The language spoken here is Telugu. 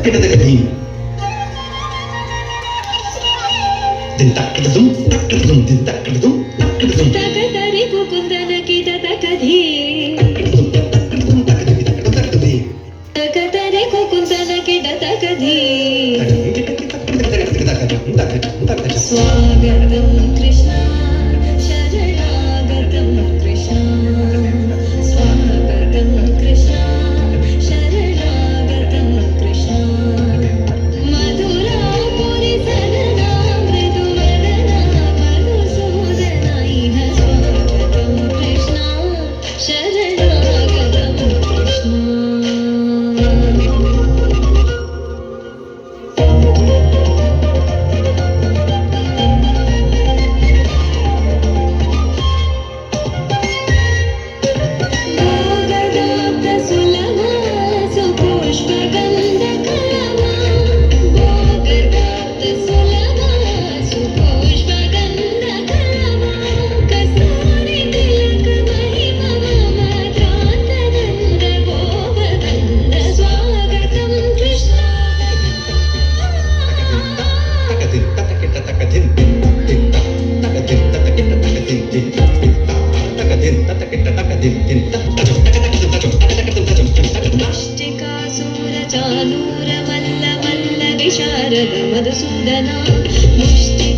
కిటదగది దిన్ తక్కడదుం తక్కడదుం దిన్ తక్కడదుం తక్కడదుం తకతరి కుకుందన కిటతకధి తకతరి కుకుందన కిటతకధి స్వాగతం కృష్ణ శరణాగతం కృష్ణ స్వాగతం కృష్ణ శరణాగతం కృష్ణ మధురాపురి సదనా మృదువదనా మధుసూదన ఇహ స్వాగతం కృష్ణ శరణాగతం కృష్ణ చానూర మల్ల మల్ల విశారద మధుసూదన ముష్టి